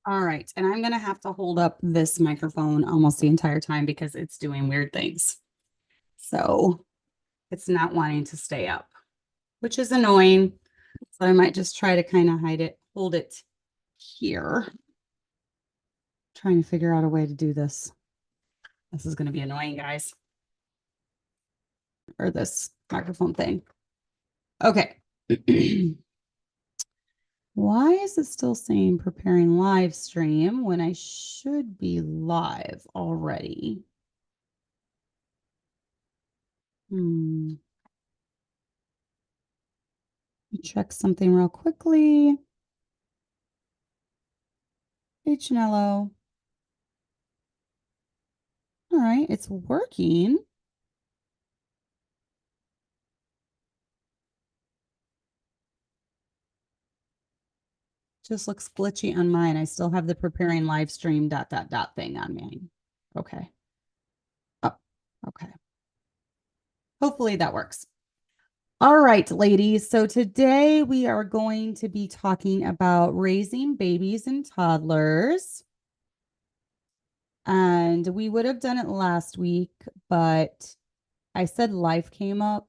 All right. And I'm going to have to hold up this microphone almost the entire time because it's doing weird things. So it's not wanting to stay up, which is annoying. So I might just try to kind of hold it here. Trying to figure out a way to do this. This is going to be annoying, guys. Or this microphone thing. Okay. Why is it still saying preparing live stream when I should be live already? Check something real quickly. Hey, Chanello. All right, it's working. Just looks glitchy on mine. I still have the preparing live stream ... thing on mine. Okay. Oh, okay. Hopefully that works. All right, ladies. So today we are going to be talking about raising babies and toddlers. And we would have done it last week, but I said life came up,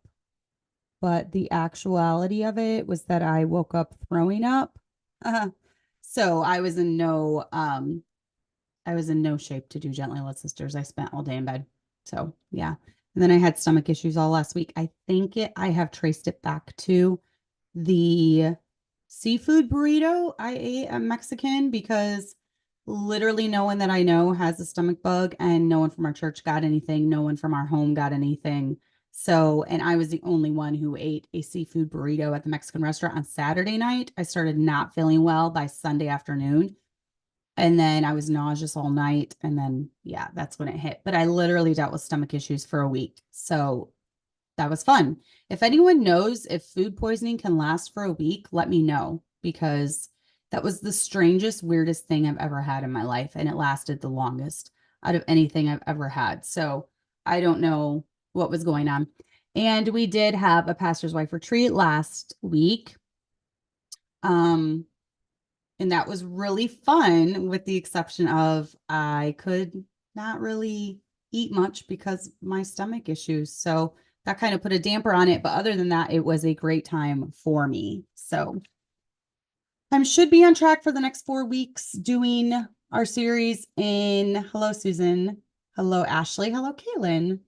but the actuality of it was that I woke up throwing up. So I was in no shape to do Gently Little Sisters. I spent all day in bed. So yeah. And then I had stomach issues all last week. I have traced it back to the seafood burrito I ate at Mexican, because literally no one that I know has a stomach bug, and no one from our church got anything. No one from our home got anything. So, and I was the only one who ate a seafood burrito at the Mexican restaurant on Saturday night. I started not feeling well by Sunday afternoon. And then I was nauseous all night. And then, yeah, that's when it hit. But I literally dealt with stomach issues for a week. So that was fun. If anyone knows if food poisoning can last for a week, let me know, because that was the strangest, weirdest thing I've ever had in my life. And it lasted the longest out of anything I've ever had. So I don't know what was going on. And we did have a pastor's wife retreat last week. And that was really fun, with the exception of I could not really eat much because my stomach issues. So that kind of put a damper on it. But other than that, it was a great time for me. So I should be on track for the next 4 weeks doing our series in hello, Susan. Hello, Ashley. Hello, Kaylin.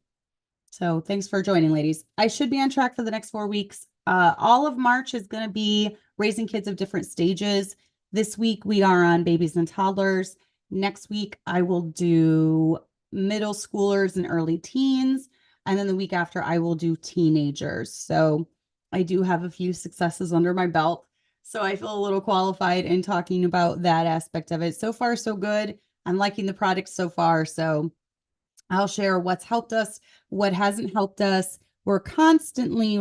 So thanks for joining, ladies. I should be on track for the next 4 weeks. All of March is going to be raising kids of different stages. This week we are on babies and toddlers. Next week I will do middle schoolers and early teens. And then the week after I will do teenagers. So I do have a few successes under my belt. So I feel a little qualified in talking about that aspect of it. So far, so good. I'm liking the product so far. So I'll share what's helped us, what hasn't helped us. We're constantly,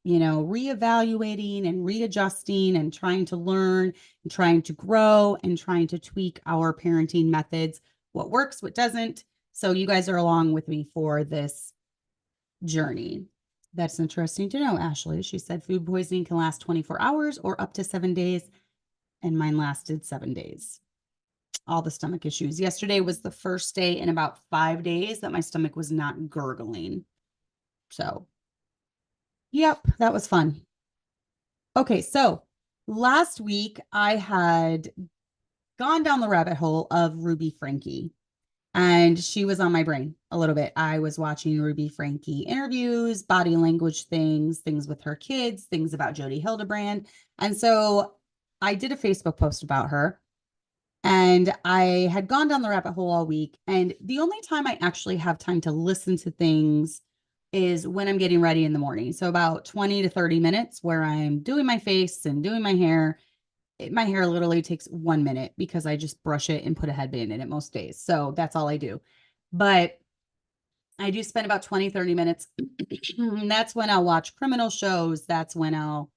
reevaluating and readjusting and trying to learn and trying to grow and trying to tweak our parenting methods, what works, what doesn't. So you guys are along with me for this journey. That's interesting to know, Ashley. She said food poisoning can last 24 hours or up to 7 days, and mine lasted 7 days. All the stomach issues. Yesterday was the first day in about 5 days that my stomach was not gurgling. So, yep, that was fun. Okay, so last week I had gone down the rabbit hole of Ruby Frankie, and she was on my brain a little bit. I was watching Ruby Frankie interviews, body language things with her kids, things about Jody Hildebrand. And so I did a Facebook post about her. And I had gone down the rabbit hole all week. And the only time I actually have time to listen to things is when I'm getting ready in the morning. So about 20 to 30 minutes where I'm doing my face and doing my hair. My hair literally takes 1 minute because I just brush it and put a headband in it most days. So that's all I do. But I do spend about 20, 30 minutes. That's when I'll watch criminal shows. That's when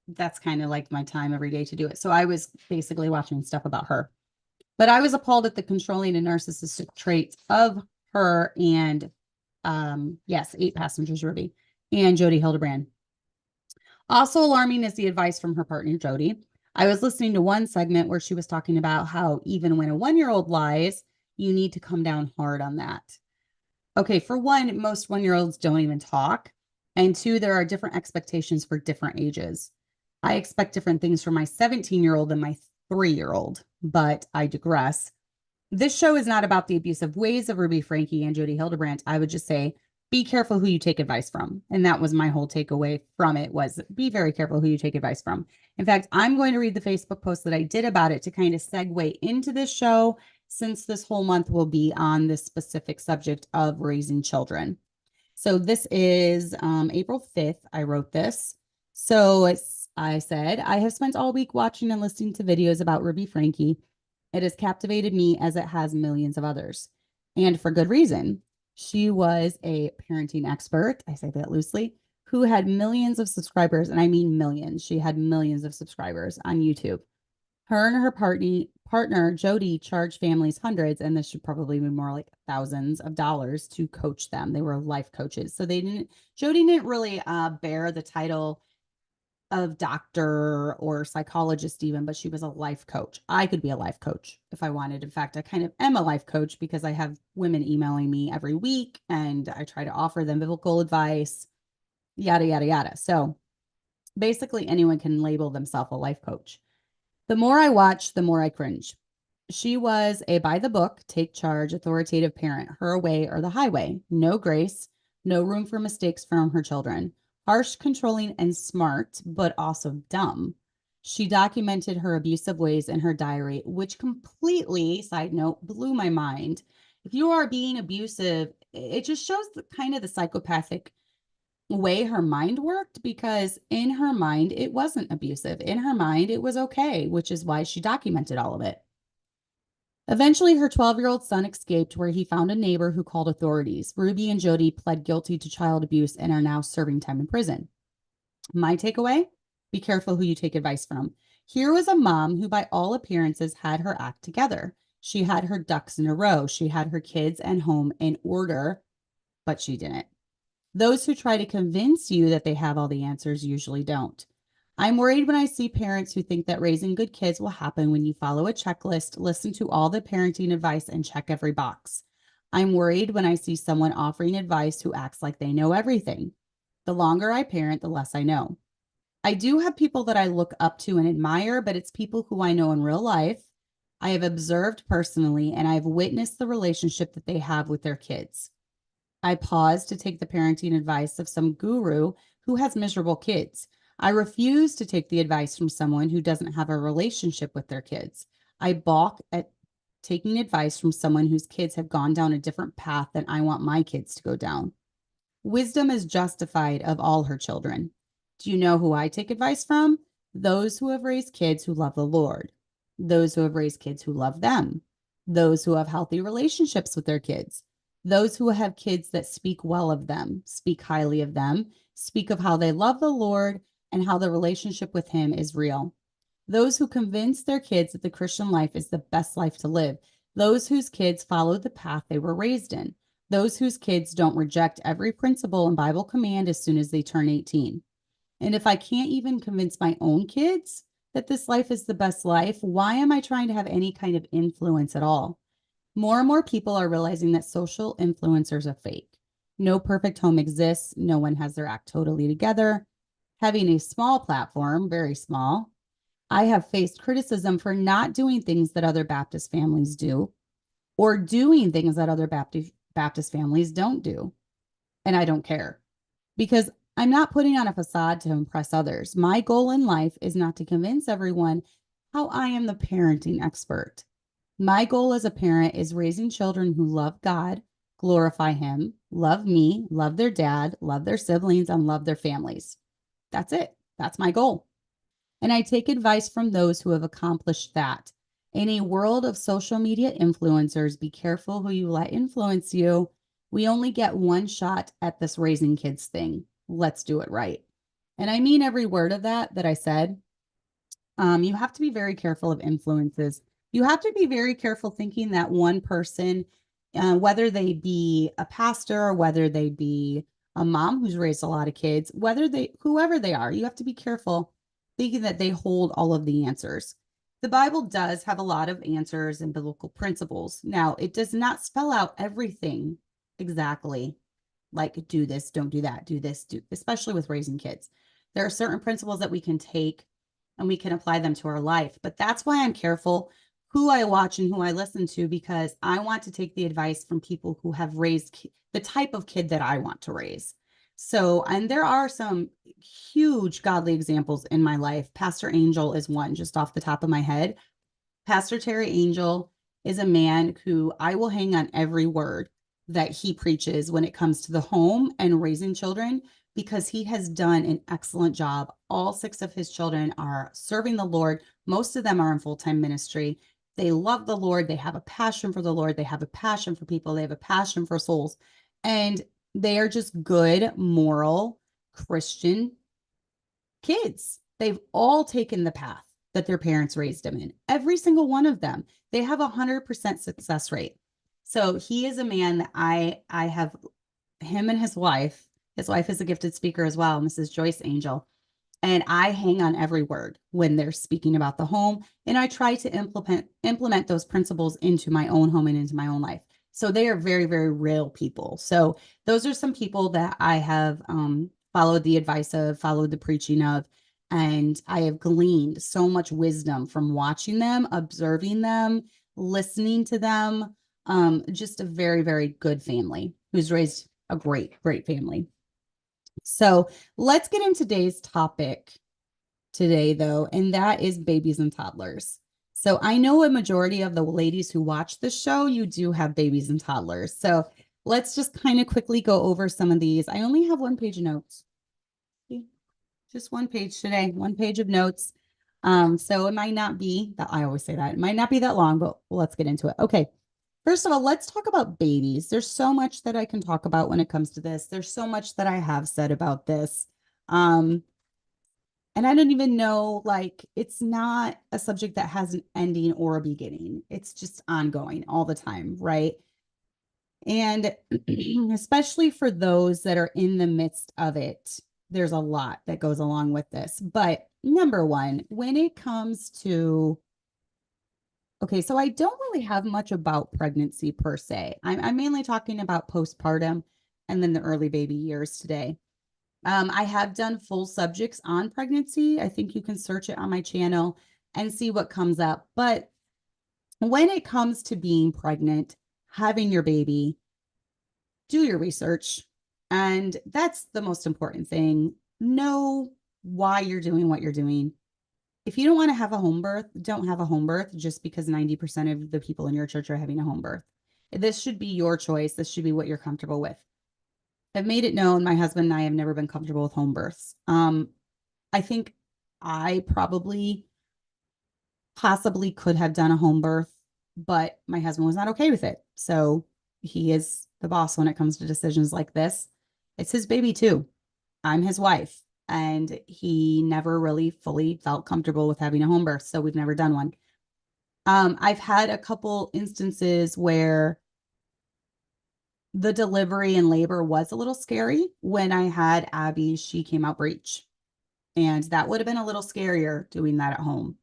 that's kind of like my time every day to do it. So I was basically watching stuff about her, but I was appalled at the controlling and narcissistic traits of her and, yes, 8 Passengers Ruby and Jody Hildebrand. Also alarming is the advice from her partner, Jody. I was listening to one segment where she was talking about how even when a 1-year-old lies, you need to come down hard on that. Okay, for one, most 1-year-olds don't even talk. And two, there are different expectations for different ages. I expect different things from my 17-year-old than my 3-year-old, but I digress. This show is not about the abusive ways of Ruby Frankie and Jody Hildebrandt. I would just say, be careful who you take advice from. And that was my whole takeaway from it, was be very careful who you take advice from. In fact, I'm going to read the Facebook post that I did about it to kind of segue into this show, since this whole month will be on this specific subject of raising children. So this is April 5th. I wrote this. So I said, I have spent all week watching and listening to videos about Ruby Frankie. It has captivated me as it has millions of others, and for good reason. She was a parenting expert, I say that loosely, who had millions of subscribers, and I mean millions. She had millions of subscribers on YouTube. Her and her partner, Jody, charged families hundreds, and this should probably be more like thousands of dollars to coach them. They were life coaches. So Jody didn't really bear the title of doctor or psychologist even, but she was a life coach. I could be a life coach if I wanted. In fact, I kind of am a life coach because I have women emailing me every week and I try to offer them biblical advice, yada, yada, yada. So basically anyone can label themselves a life coach. The more I watch, the more I cringe. She was a by the book, take charge, authoritative parent, her way or the highway. No grace, no room for mistakes from her children. Harsh, controlling, and smart, but also dumb. She documented her abusive ways in her diary, which completely, side note, blew my mind. If you are being abusive, it just shows kind of the psychopathic way her mind worked, because in her mind, it wasn't abusive. In her mind, it was okay, which is why she documented all of it. Eventually, her 12-year-old son escaped, where he found a neighbor who called authorities. Ruby and Jody pled guilty to child abuse and are now serving time in prison. My takeaway? Be careful who you take advice from. Here was a mom who, by all appearances, had her act together. She had her ducks in a row. She had her kids and home in order, but she didn't. Those who try to convince you that they have all the answers usually don't. I'm worried when I see parents who think that raising good kids will happen when you follow a checklist, listen to all the parenting advice, and check every box. I'm worried when I see someone offering advice who acts like they know everything. The longer I parent, the less I know. I do have people that I look up to and admire, but it's people who I know in real life, I have observed personally, and I've witnessed the relationship that they have with their kids. I pause to take the parenting advice of some guru who has miserable kids. I refuse to take the advice from someone who doesn't have a relationship with their kids. I balk at taking advice from someone whose kids have gone down a different path than I want my kids to go down. Wisdom is justified of all her children. Do you know who I take advice from? Those who have raised kids who love the Lord. Those who have raised kids who love them. Those who have healthy relationships with their kids. Those who have kids that speak well of them, speak highly of them, speak of how they love the Lord and how the relationship with Him is real. Those who convince their kids that the Christian life is the best life to live. Those whose kids follow the path they were raised in. Those whose kids don't reject every principle and Bible command as soon as they turn 18. And if I can't even convince my own kids that this life is the best life, why am I trying to have any kind of influence at all? More and more people are realizing that social influencers are fake. No perfect home exists. No one has their act totally together. Having a small platform, very small, I have faced criticism for not doing things that other Baptist families do, or doing things that other Baptist families don't do. And I don't care, because I'm not putting on a facade to impress others. My goal in life is not to convince everyone how I am the parenting expert. My goal as a parent is raising children who love God, glorify Him, love me, love their dad, love their siblings, and love their families. That's it. That's my goal. And I take advice from those who have accomplished that. In a world of social media influencers, be careful who you let influence you. We only get one shot at this raising kids thing. Let's do it right. And I mean every word of that I said. You have to be very careful of influences. You have to be very careful thinking that one person, whether they be a pastor or whether they be a mom who's raised a lot of kids, whoever they are, you have to be careful thinking that they hold all of the answers. The Bible does have a lot of answers and biblical principles. Now, it does not spell out everything exactly, like do this, don't do that, do this, do, especially with raising kids. There are certain principles that we can take and we can apply them to our life. But that's why I'm careful who I watch and who I listen to, because I want to take the advice from people who have raised the type of kid that I want to raise. So, and there are some huge godly examples in my life. Pastor Angel is one just off the top of my head. Pastor Terry Angel is a man who I will hang on every word that he preaches when it comes to the home and raising children, because he has done an excellent job. All 6 of his children are serving the Lord. Most of them are in full-time ministry. They love the Lord. They have a passion for the Lord. They have a passion for people. They have a passion for souls. And they are just good, moral, Christian kids. They've all taken the path that their parents raised them in. Every single one of them. They have 100% success rate. So he is a man that I have, him and his wife. His wife is a gifted speaker as well, Mrs. Joyce Angel. And I hang on every word when they're speaking about the home. And I try to implement those principles into my own home and into my own life. So they are very, very real people. So those are some people that I have followed the advice of, followed the preaching of, and I have gleaned so much wisdom from watching them, observing them, listening to them. Just a very, very good family who's raised a great, great family. So let's get into today's topic today, though, and that is babies and toddlers. So I know a majority of the ladies who watch the show, you do have babies and toddlers. So let's just kind of quickly go over some of these. I only have 1 page of notes. Just 1 page today, 1 page of notes. So it might not be that, I always say that, it might not be that long, but let's get into it. Okay. First of all, let's talk about babies. There's so much that I can talk about when it comes to this. There's so much that I have said about this. And I don't even know, like, it's not a subject that has an ending or a beginning. It's just ongoing all the time, right? And especially for those that are in the midst of it, there's a lot that goes along with this. But number one, when it comes to, okay, so I don't really have much about pregnancy per se. I'm mainly talking about postpartum and then the early baby years today. I have done full subjects on pregnancy. I think you can search it on my channel and see what comes up. But when it comes to being pregnant, having your baby, do your research. And that's the most important thing. Know why you're doing what you're doing. If you don't want to have a home birth, don't have a home birth just because 90% of the people in your church are having a home birth. This should be your choice. This should be what you're comfortable with. I've made it known my husband and I have never been comfortable with home births. I think I possibly could have done a home birth, but my husband was not okay with it. So he is the boss when it comes to decisions like this. It's his baby too. I'm his wife. And he never really fully felt comfortable with having a home birth. So we've never done one. I've had a couple instances where the delivery and labor was a little scary. When I had Abby, she came out breech. And that would have been a little scarier doing that at home.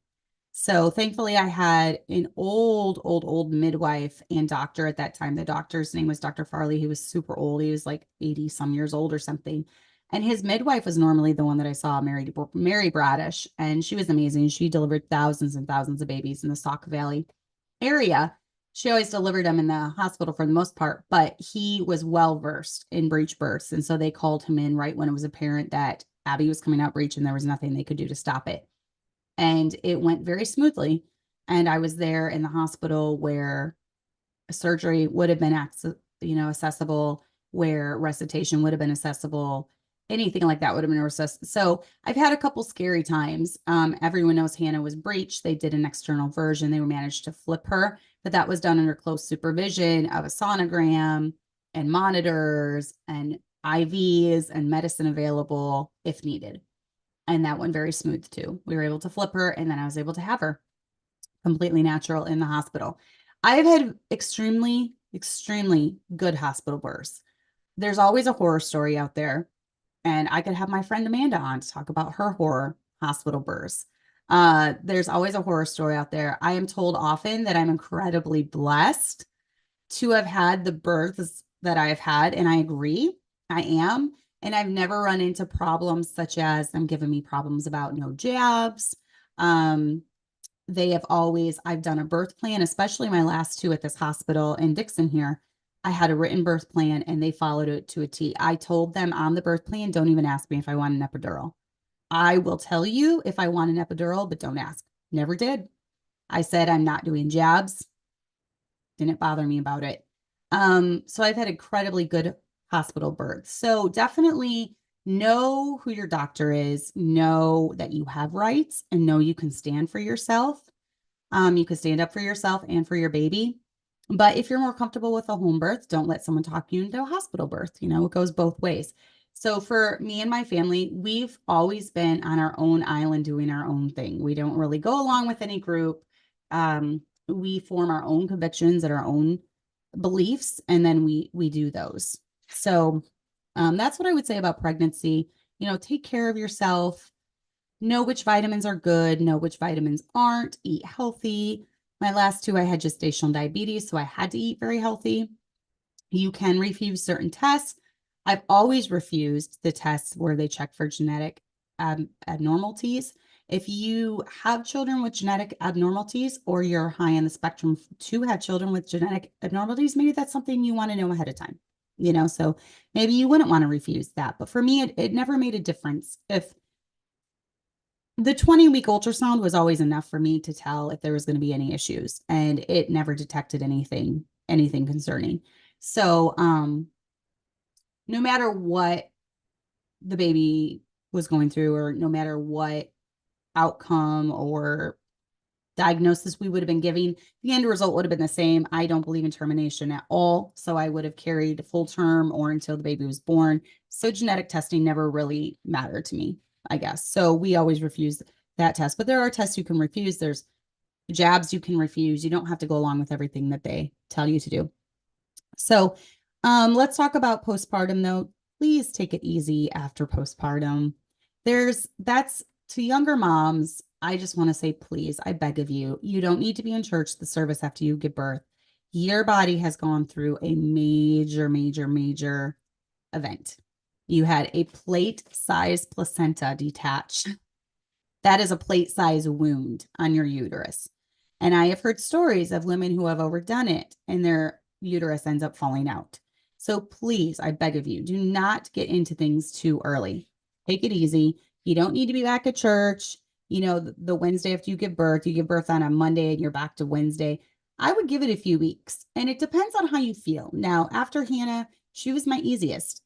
So thankfully, I had an old midwife and doctor at that time. The doctor's name was Dr. Farley. He was super old. He was like 80 some years old or something. And his midwife was normally the one that I saw, Mary Bradish, and she was amazing. She delivered thousands and thousands of babies in the Sauk Valley area. She always delivered them in the hospital for the most part, but he was well-versed in breech births. And so they called him in right when it was apparent that Abby was coming out breech and there was nothing they could do to stop it. And it went very smoothly. And I was there in the hospital where a surgery would have been accessible, where recitation would have been accessible. Anything like that would have been accessible. So I've had a couple scary times. Everyone knows Hannah was breech. They did an external version. They managed to flip her, but that was done under close supervision of a sonogram and monitors and IVs and medicine available if needed. And that went very smooth too. We were able to flip her, and then I was able to have her completely natural in the hospital. I've had extremely, extremely good hospital births. There's always a horror story out there. And I could have my friend Amanda on to talk about her horror hospital births. There's always a horror story out there. I am told often that I'm incredibly blessed to have had the births that I've had, and I agree, I am. And I've never run into problems such as them giving me problems about no jabs. They have always, I've done a birth plan, especially my last two at this hospital in Dixon here. I had a written birth plan and they followed it to a T. I told them on the birth plan, don't even ask me if I want an epidural. I will tell you if I want an epidural, but don't ask. Never did. I said, I'm not doing jabs. Didn't bother me about it. So I've had incredibly good hospital births. So definitely know who your doctor is, know that you have rights, and know you can stand for yourself. You can stand up for yourself and for your baby. But if you're more comfortable with a home birth, don't let someone talk you into a hospital birth. You know, it goes both ways. So for me and my family, we've always been on our own island doing our own thing. We don't really go along with any group. We form our own convictions and our own beliefs, and then we do those. So that's what I would say about pregnancy. You know, take care of yourself. Know which vitamins are good, know which vitamins aren't, eat healthy. My last two, I had gestational diabetes, so I had to eat very healthy. You can refuse certain tests. I've always refused the tests where they check for genetic abnormalities. If you have children with genetic abnormalities or you're high on the spectrum to have children with genetic abnormalities, maybe that's something you want to know ahead of time. You know, so maybe you wouldn't want to refuse that. But for me, it never made a difference. If the 20-week ultrasound was always enough for me to tell if there was going to be any issues, and it never detected anything concerning. So, no matter what the baby was going through, or no matter what outcome or diagnosis we would have been giving, the end result would have been the same. I don't believe in termination at all. So I would have carried full term or until the baby was born. So genetic testing never really mattered to me, I guess. So we always refused that test. But there are tests you can refuse. There's jabs you can refuse. You don't have to go along with everything that they tell you to do. So let's talk about postpartum though. Please take it easy after postpartum. That's to younger moms. I just want to say, please, I beg of you, you don't need to be in church the service after you give birth. Your body has gone through a major, major, major event. You had a plate-sized placenta detach. That is a plate-sized wound on your uterus. And I have heard stories of women who have overdone it and their uterus ends up falling out. So please, I beg of you, do not get into things too early. Take it easy. You don't need to be back at church. You know, the Wednesday after you give birth on a Monday and you're back to Wednesday. I would give it a few weeks, and it depends on how you feel. Now, after Hannah, she was my easiest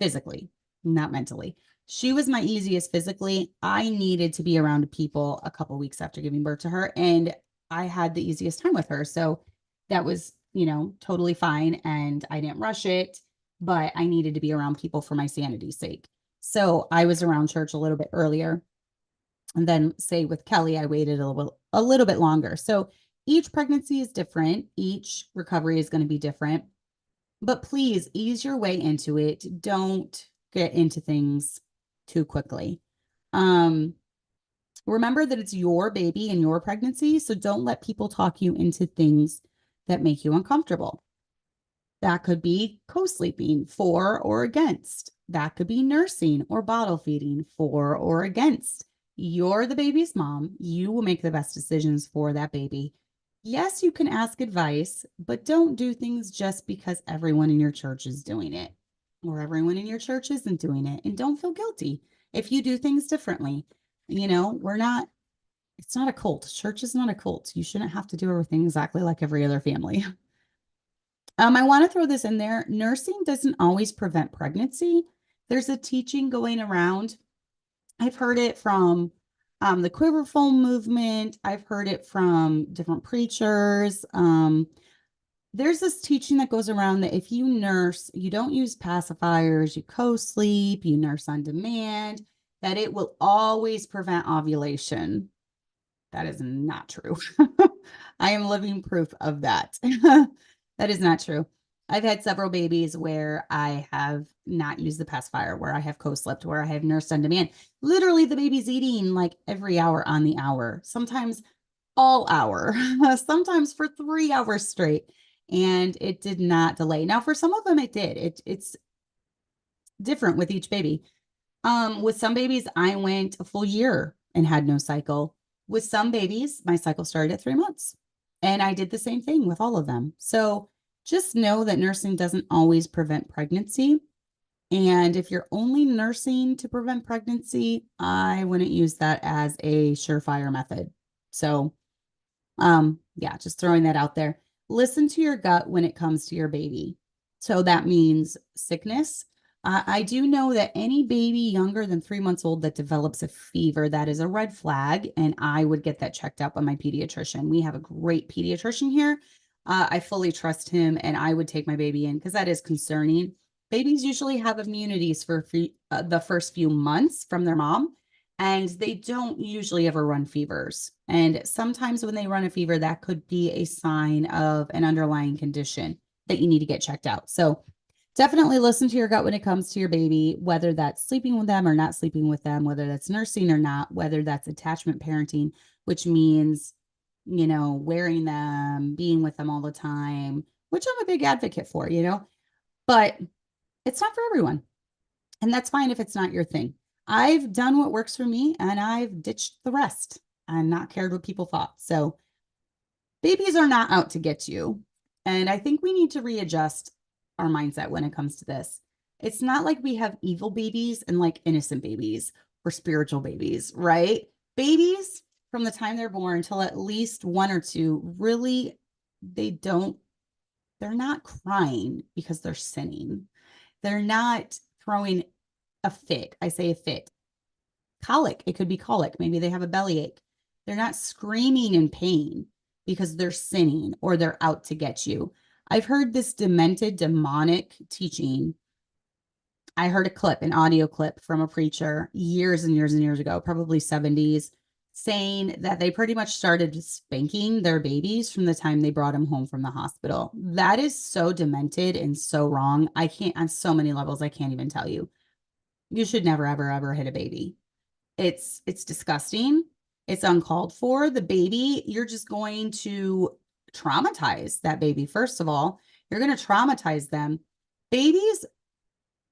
physically, not mentally. She was my easiest physically. I needed to be around people a couple weeks after giving birth to her, and I had the easiest time with her. So that was, you know, totally fine. And I didn't rush it, but I needed to be around people for my sanity's sake. So I was around church a little bit earlier. And then say with Kelly, I waited a little bit longer. So each pregnancy is different. Each recovery is going to be different. But please ease your way into it. Don't get into things too quickly. Remember that it's your baby and your pregnancy. So don't let people talk you into things that make you uncomfortable. That could be co-sleeping, for or against. That could be nursing or bottle feeding, for or against. You're the baby's mom. You will make the best decisions for that baby. Yes, you can ask advice, but don't do things just because everyone in your church is doing it or everyone in your church isn't doing it. And don't feel guilty if you do things differently. You know, it's not a cult. Church is not a cult. You shouldn't have to do everything exactly like every other family. I want to throw this in there. Nursing doesn't always prevent pregnancy. There's a teaching going around. I've heard it from the quiver foam movement. I've heard it from different preachers. There's this teaching that goes around that if you nurse, you don't use pacifiers, you co-sleep, you nurse on demand, that it will always prevent ovulation. That is not true. I am living proof of that. That is not true. I've had several babies where I have not used the pacifier, where I have co-slept, where I have nursed on demand. Literally, the baby's eating like every hour on the hour, sometimes all hour, sometimes for 3 hours straight. And it did not delay. Now, for some of them, it did. It's different with each baby. With some babies, I went a full year and had no cycle. With some babies, my cycle started at 3 months. And I did the same thing with all of them. So just know that nursing doesn't always prevent pregnancy. And if you're only nursing to prevent pregnancy, I wouldn't use that as a surefire method. So, yeah, just throwing that out there. Listen to your gut when it comes to your baby. So that means sickness. I do know that any baby younger than 3 months old that develops a fever, that is a red flag, and I would get that checked out by my pediatrician. We have a great pediatrician here. I fully trust him, and I would take my baby in because that is concerning. Babies usually have immunities for the first few months from their mom, and they don't usually ever run fevers. And sometimes when they run a fever, that could be a sign of an underlying condition that you need to get checked out. So definitely listen to your gut when it comes to your baby, whether that's sleeping with them or not sleeping with them, whether that's nursing or not, whether that's attachment parenting, which means, wearing them, being with them all the time, which I'm a big advocate for, but it's not for everyone. And that's fine if it's not your thing. I've done what works for me and I've ditched the rest and not cared what people thought. So babies are not out to get you. And I think we need to readjust our mindset when it comes to this. It's not like we have evil babies and like innocent babies or spiritual babies, right? Babies from the time they're born till at least 1 or 2, really, they're not crying because they're sinning. They're not throwing a fit. I say a fit. Colic. It could be colic. Maybe they have a bellyache. They're not screaming in pain because they're sinning or they're out to get you. I've heard this demented, demonic teaching. I heard an audio clip from a preacher years and years and years ago, probably 70s, saying that they pretty much started spanking their babies from the time they brought them home from the hospital. That is so demented and so wrong. I can't, on so many levels, I can't even tell you. You should never, ever, ever hit a baby. It's disgusting. It's uncalled for. The baby, you're just going to traumatize that baby. First of all, you're going to traumatize them. Babies,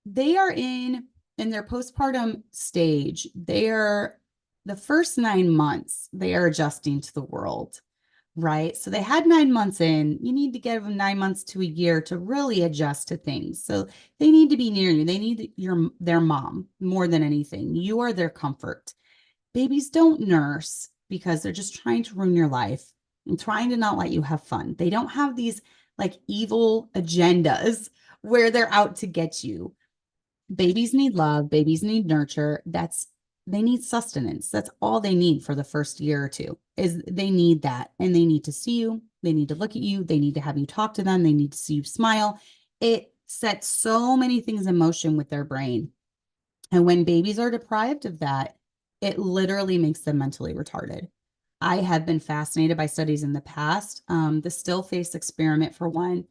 they are in their postpartum stage. They are the first 9 months, they are adjusting to the world, right? So they had 9 months in. You need to give them 9 months to a year to really adjust to things. So they need to be near you. They need their mom more than anything. You are their comfort. Babies don't nurse because they're just trying to ruin your life and trying to not let you have fun. They don't have these like evil agendas where they're out to get you. Babies need love. Babies need nurture. They need sustenance. That's all they need for the first year or two is they need that. And they need to see you. They need to look at you. They need to have you talk to them. They need to see you smile. It sets so many things in motion with their brain. And when babies are deprived of that, it literally makes them mentally retarded. I have been fascinated by studies in the past, the still face experiment for one,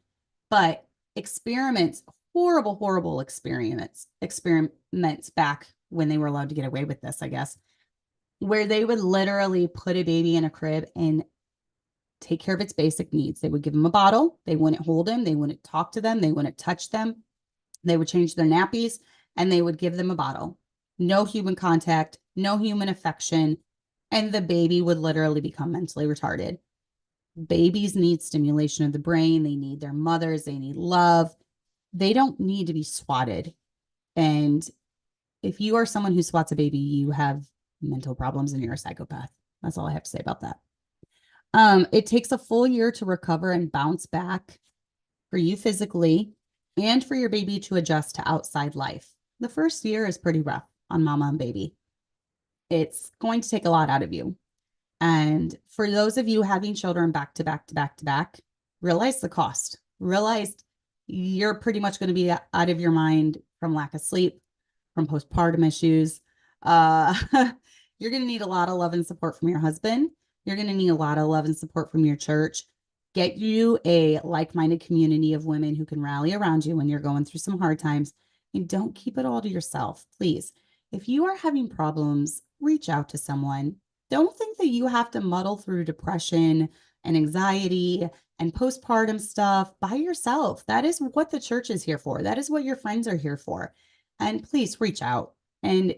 but experiments, horrible, horrible experiments back when they were allowed to get away with this, I guess, where they would literally put a baby in a crib and take care of its basic needs. They would give them a bottle. They wouldn't hold them. They wouldn't talk to them. They wouldn't touch them. They would change their nappies and they would give them a bottle. No human contact, no human affection. And the baby would literally become mentally retarded. Babies need stimulation of the brain. They need their mothers. They need love. They don't need to be swatted. And if you are someone who swats a baby, you have mental problems and you're a psychopath. That's all I have to say about that. It takes a full year to recover and bounce back for you physically and for your baby to adjust to outside life. The first year is pretty rough on mama and baby. It's going to take a lot out of you. And for those of you having children back to back to back to back, realize the cost. Realize you're pretty much going to be out of your mind from lack of sleep, from postpartum issues. You're going to need a lot of love and support from your husband. You're going to need a lot of love and support from your church. Get you a like-minded community of women who can rally around you when you're going through some hard times. And don't keep it all to yourself, please. If you are having problems, reach out to someone. Don't think that you have to muddle through depression and anxiety and postpartum stuff by yourself. That is what the church is here for. That is what your friends are here for. And please reach out. And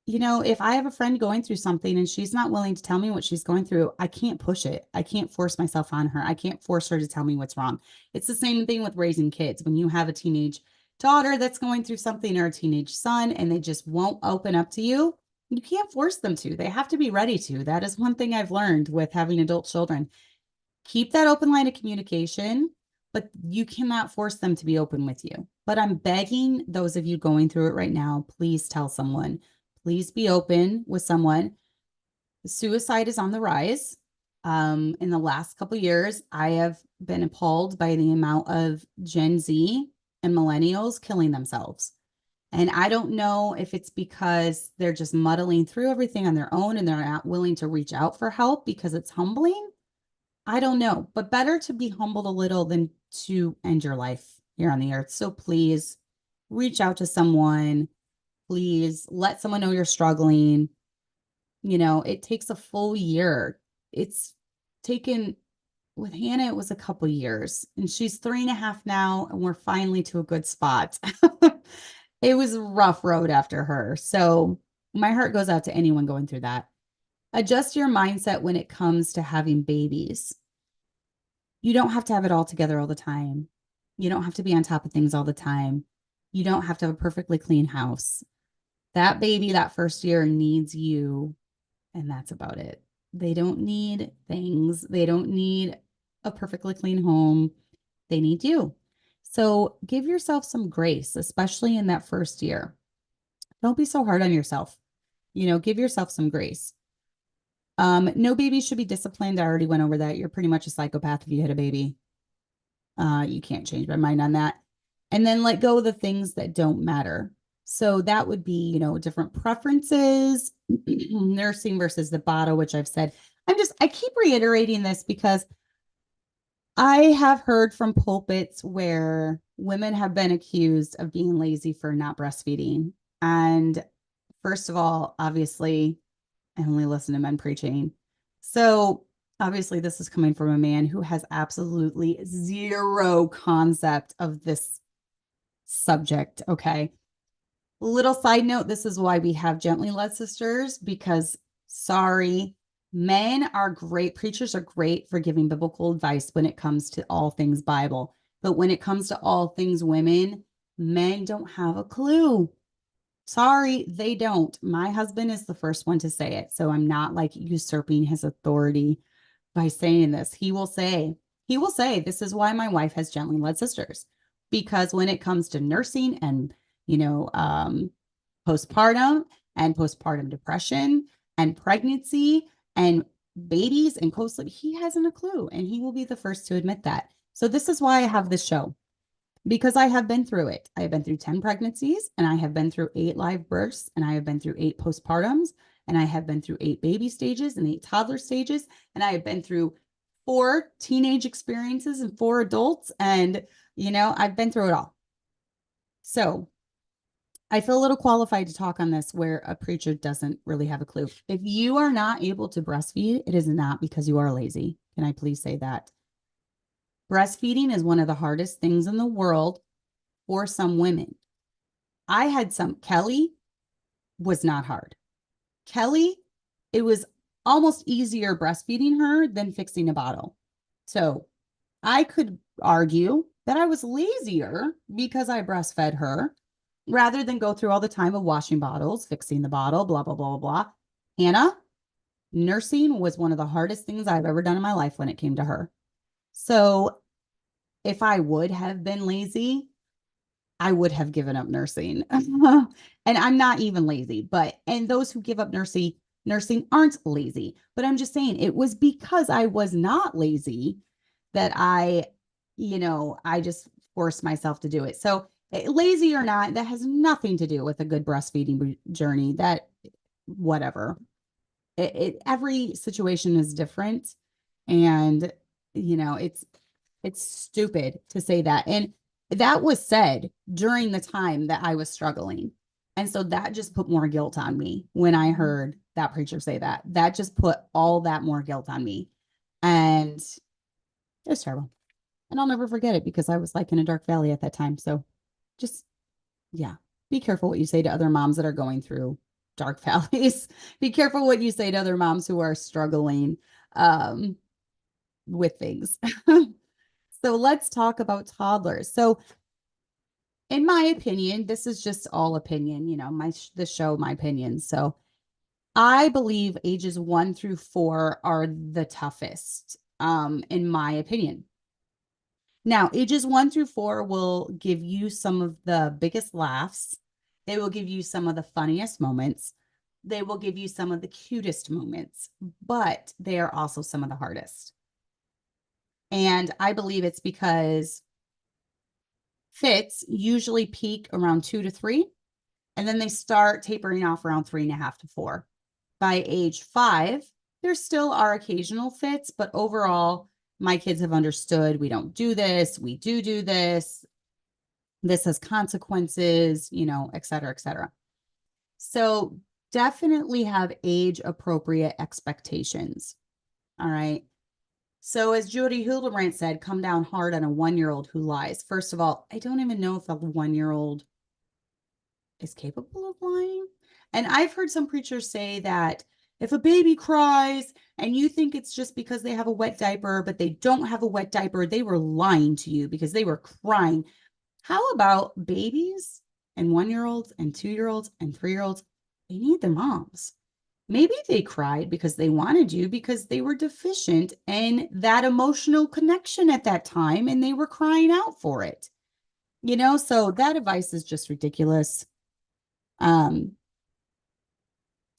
if I have a friend going through something and she's not willing to tell me what she's going through, I can't push it. I can't force myself on her. I can't force her to tell me what's wrong. It's the same thing with raising kids. When you have a teenage daughter that's going through something or a teenage son and they just won't open up to you, you can't force them to. They have to be ready to. That is one thing I've learned with having adult children. Keep that open line of communication, but you cannot force them to be open with you. But I'm begging those of you going through it right now, please tell someone. Please be open with someone. Suicide is on the rise. In the last couple of years, I have been appalled by the amount of Gen Z and millennials killing themselves. And I don't know if it's because they're just muddling through everything on their own and they're not willing to reach out for help because it's humbling. I don't know, but better to be humbled a little than to end your life here on the earth. So please reach out to someone. Please let someone know you're struggling. It takes a full year. It's taken with Hannah, it was a couple years, and she's 3.5 now, and we're finally to a good spot. It was a rough road after her. So my heart goes out to anyone going through that. Adjust your mindset when it comes to having babies. You don't have to have it all together all the time. You don't have to be on top of things all the time. You don't have to have a perfectly clean house. That baby that first year needs you, and that's about it. They don't need things. They don't need a perfectly clean home. They need you. So give yourself some grace, especially in that first year. Don't be so hard on yourself. Give yourself some grace. No baby should be disciplined. I already went over that. You're pretty much a psychopath if you hit a baby. You can't change my mind on that. And then let go of the things that don't matter. So that would be, different preferences, nursing versus the bottle, which I've said. I keep reiterating this because I have heard from pulpits where women have been accused of being lazy for not breastfeeding. And first of all, obviously, I only listen to men preaching. So obviously, this is coming from a man who has absolutely zero concept of this subject. Okay. Little side note, this is why we have gently led sisters, because sorry, men are great. Preachers are great for giving biblical advice when it comes to all things Bible. But when it comes to all things women, men don't have a clue. Sorry, they don't. My husband is the first one to say it. So I'm not like usurping his authority by saying this. He will say, this is why my wife has gently led sisters. Because when it comes to nursing and, postpartum and postpartum depression and pregnancy and babies and co-sleep, he hasn't a clue. And he will be the first to admit that. So this is why I have this show. Because I have been through it. I have been through 10 pregnancies, and I have been through 8 live births, and I have been through 8 postpartums, and I have been through 8 baby stages and 8 toddler stages, and I have been through 4 teenage experiences and 4 adults, and I've been through it all. So I feel a little qualified to talk on this where a preacher doesn't really have a clue. If you are not able to breastfeed, it is not because you are lazy. Can I please say that? Breastfeeding is one of the hardest things in the world for some women. Kelly was not hard. Kelly, it was almost easier breastfeeding her than fixing a bottle. So I could argue that I was lazier because I breastfed her rather than go through all the time of washing bottles, fixing the bottle, blah, blah, blah, blah. Hannah, nursing was one of the hardest things I've ever done in my life when it came to her. So if I would have been lazy, I would have given up nursing. And I'm not even lazy, and those who give up nursing aren't lazy. But I'm just saying it was because I was not lazy that I just forced myself to do it. So lazy or not, that has nothing to do with a good breastfeeding journey. That whatever. Every situation is different. And it's stupid to say that. And that was said during the time that I was struggling. And so that just put more guilt on me when I heard that preacher say that. That just put all that more guilt on me. And it was terrible. And I'll never forget it because I was like in a dark valley at that time. So just, yeah, be careful what you say to other moms that are going through dark valleys. Be careful what you say to other moms who are struggling with things. So let's talk about toddlers. So in my opinion, this is just all opinion, the show, my opinion. So I believe ages 1 through 4 are the toughest, in my opinion. Now, ages 1 through 4 will give you some of the biggest laughs. They will give you some of the funniest moments. They will give you some of the cutest moments, but they are also some of the hardest. And I believe it's because fits usually peak around 2 to 3, and then they start tapering off around 3.5 to 4. By age 5, there still are occasional fits, but overall, my kids have understood we don't do this, we do this. This has consequences, et cetera, et cetera. So definitely have age appropriate expectations. All right. So as Jody Hildebrand said, come down hard on a 1-year-old who lies. First of all, I don't even know if a 1-year-old is capable of lying. And I've heard some preachers say that if a baby cries and you think it's just because they have a wet diaper, but they don't have a wet diaper, they were lying to you because they were crying. How about babies and 1-year-olds and 2-year-olds and 3-year-olds? They need their moms. Maybe they cried because they wanted you, because they were deficient in that emotional connection at that time and they were crying out for it. So that advice is just ridiculous. A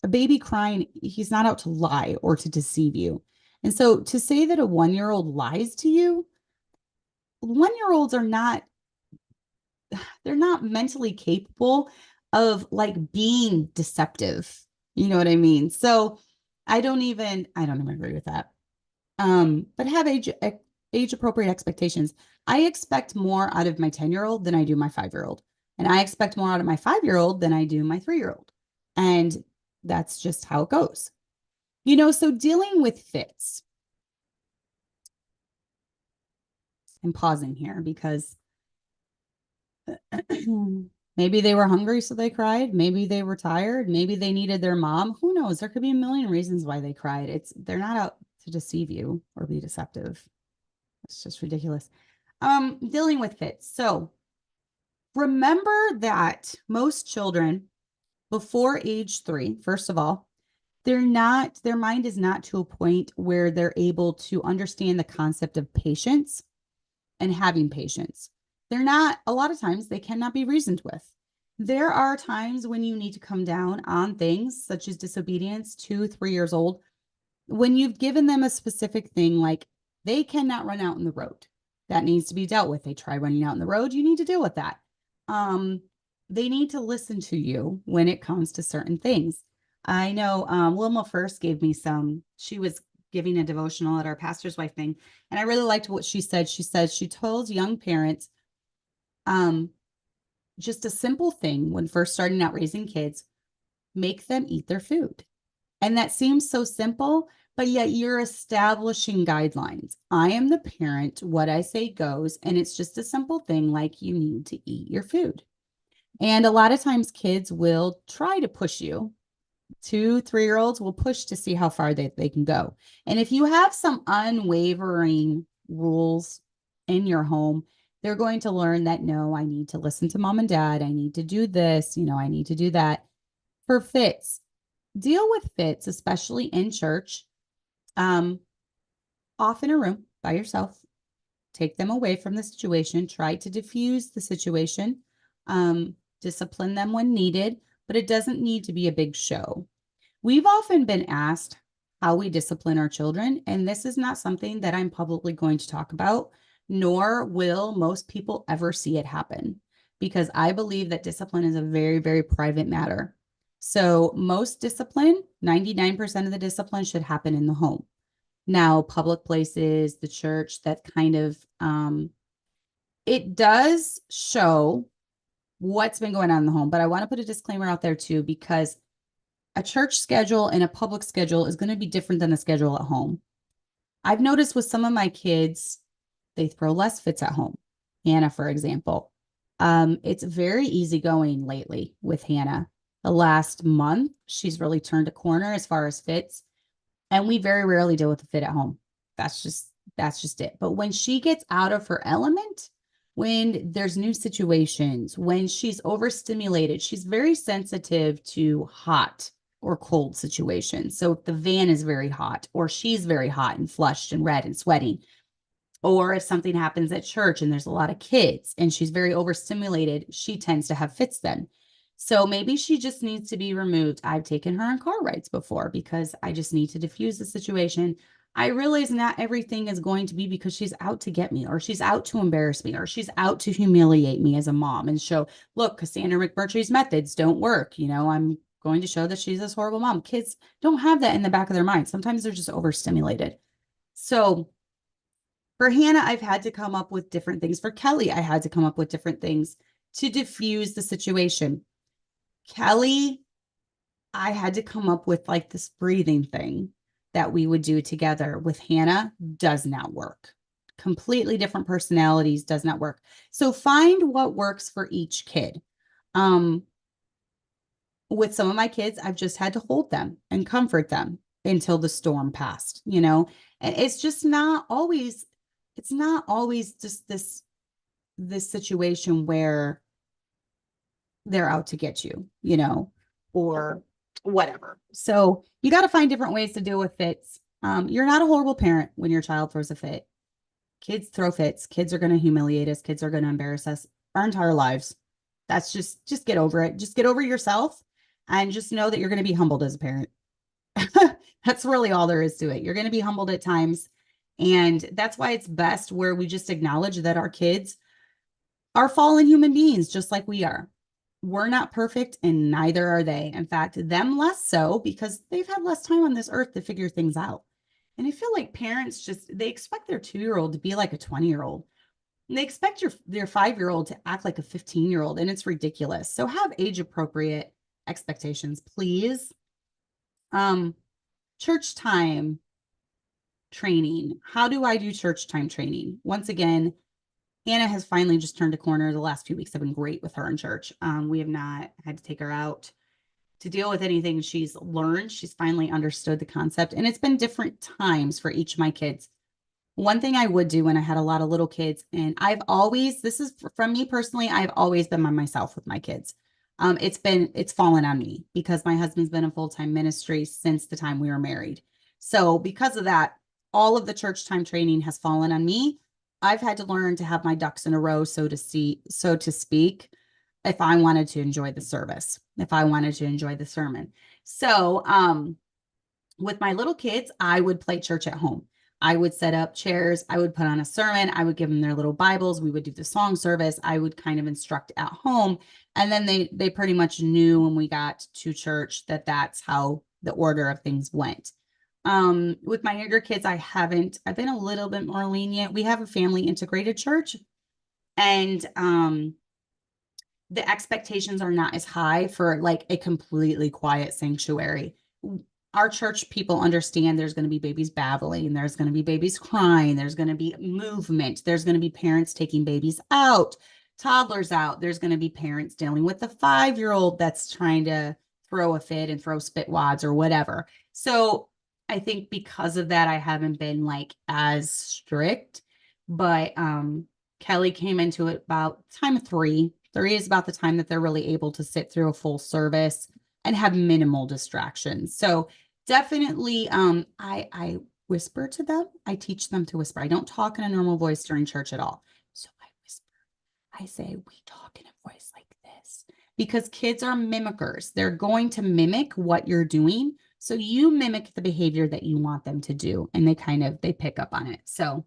baby crying, he's not out to lie or to deceive you. And so to say that a 1-year-old lies to you, 1-year-olds are not, they're not mentally capable of like being deceptive. You know what I mean? So I don't even agree with that. But have age appropriate expectations. I expect more out of my 10-year-old than I do my 5-year-old. And I expect more out of my 5-year-old than I do my 3-year-old. And that's just how it goes. So dealing with fits. I'm pausing here because maybe they were hungry, so they cried. Maybe they were tired. Maybe they needed their mom. Who knows? There could be a million reasons why they cried. They're not out to deceive you or be deceptive. It's just ridiculous. Dealing with fits. So remember that most children before age 3, first of all, their mind is not to a point where they're able to understand the concept of patience and having patience. They're not, a lot of times they cannot be reasoned with. There are times when you need to come down on things such as disobedience, 2-3 years old, when you've given them a specific thing, like they cannot run out in the road. That needs to be dealt with. They try running out in the road. You need to deal with that. They need to listen to you when it comes to certain things. I know Wilma first gave me she was giving a devotional at our pastor's wife thing, and I really liked what she said. She said she told young parents just a simple thing when first starting out raising kids: make them eat their food. And that seems so simple, but yet you're establishing guidelines. I am the parent, what I say goes, and it's just a simple thing like you need to eat your food. And a lot of times kids will try to push you. 2-3-year-olds will push to see how far they can go. And if you have some unwavering rules in your home, they're going to learn that, no, I need to listen to mom and dad. I need to do this. I need to do that. For fits, deal with fits, especially in church, off in a room by yourself. Take them away from the situation. Try to diffuse the situation. Discipline them when needed, but it doesn't need to be a big show. We've often been asked how we discipline our children, and this is not something that I'm publicly going to talk about, nor will most people ever see it happen, because I believe that discipline is a very, very private matter. So most discipline, 99% of the discipline, should happen in the home. Now, public places, the church, that kind of, it does show what's been going on in the home. But I want to put a disclaimer out there too, because a church schedule and a public schedule is going to be different than the schedule at home. I've noticed with some of my kids, they throw less fits at home. Hannah, for example. It's very easygoing lately with Hannah. The last month, she's really turned a corner as far as fits. And we very rarely deal with a fit at home. That's just it. But when she gets out of her element, when there's new situations, when she's overstimulated, she's very sensitive to hot or cold situations. So if the van is very hot, or she's very hot and flushed and red and sweating, or if something happens at church and there's a lot of kids and she's very overstimulated, she tends to have fits then. So maybe she just needs to be removed. I've taken her on car rides before because I just need to diffuse the situation. I realize not everything is going to be because she's out to get me, or she's out to embarrass me, or she's out to humiliate me as a mom and show, look, Cassandra McMurtry's methods don't work. I'm going to show that she's this horrible mom. Kids don't have that in the back of their mind. Sometimes they're just overstimulated. So for Hannah, I've had to come up with different things. For Kelly, I had to come up with different things to diffuse the situation. Kelly, I had to come up with like this breathing thing that we would do together. With Hannah, does not work. Completely different personalities, does not work. So find what works for each kid. With some of my kids, I've just had to hold them and comfort them until the storm passed, and it's just not always, just this situation where they're out to get you, or whatever. So you got to find different ways to deal with fits. You're not a horrible parent when your child throws a fit. Kids throw fits. Kids are going to humiliate us. Kids are going to embarrass us our entire lives. That's just get over it. Just get over yourself and just know that you're going to be humbled as a parent. That's really all there is to it. You're going to be humbled at times. And that's why it's best where we just acknowledge that our kids are fallen human beings, just like we are. We're not perfect, and neither are they. In fact, them less so, because they've had less time on this earth to figure things out. And I feel like parents they expect their 2-year-old to be like a 20-year-old. And they expect their 5-year-old to act like a 15-year-old, and it's ridiculous. So have age appropriate expectations, please. Church time training. How do I do church time training? Once again, Hannah has finally just turned a corner. The last few weeks have been great with her in church. We have not had to take her out to deal with anything she's learned. She's finally understood the concept, and it's been different times for each of my kids. One thing I would do when I had a lot of little kids, and this is from me personally, I've always been by myself with my kids. It's fallen on me because my husband's been in full-time ministry since the time we were married. So because of that, all of the church time training has fallen on me. I've had to learn to have my ducks in a row, so to speak, if I wanted to enjoy the service, if I wanted to enjoy the sermon. So, with my little kids, I would play church at home. I would set up chairs. I would put on a sermon. I would give them their little Bibles. We would do the song service. I would kind of instruct at home. And then they pretty much knew when we got to church that that's how the order of things went. With my younger kids, I've been a little bit more lenient. We have a family integrated church, and the expectations are not as high for like a completely quiet sanctuary. Our church people understand there's going to be babies babbling, there's going to be babies crying, there's going to be movement, there's going to be parents taking babies out, toddlers out, there's going to be parents dealing with the 5-year-old that's trying to throw a fit and throw spit wads or whatever. So I think because of that, I haven't been like as strict, but Kelly came into it about time of 3. 3 is about the time that they're really able to sit through a full service and have minimal distractions. So definitely, I whisper to them. I teach them to whisper. I don't talk in a normal voice during church at all. So I whisper. I say, we talk in a voice like this, because kids are mimickers. They're going to mimic what you're doing. So you mimic the behavior that you want them to do, and they pick up on it. So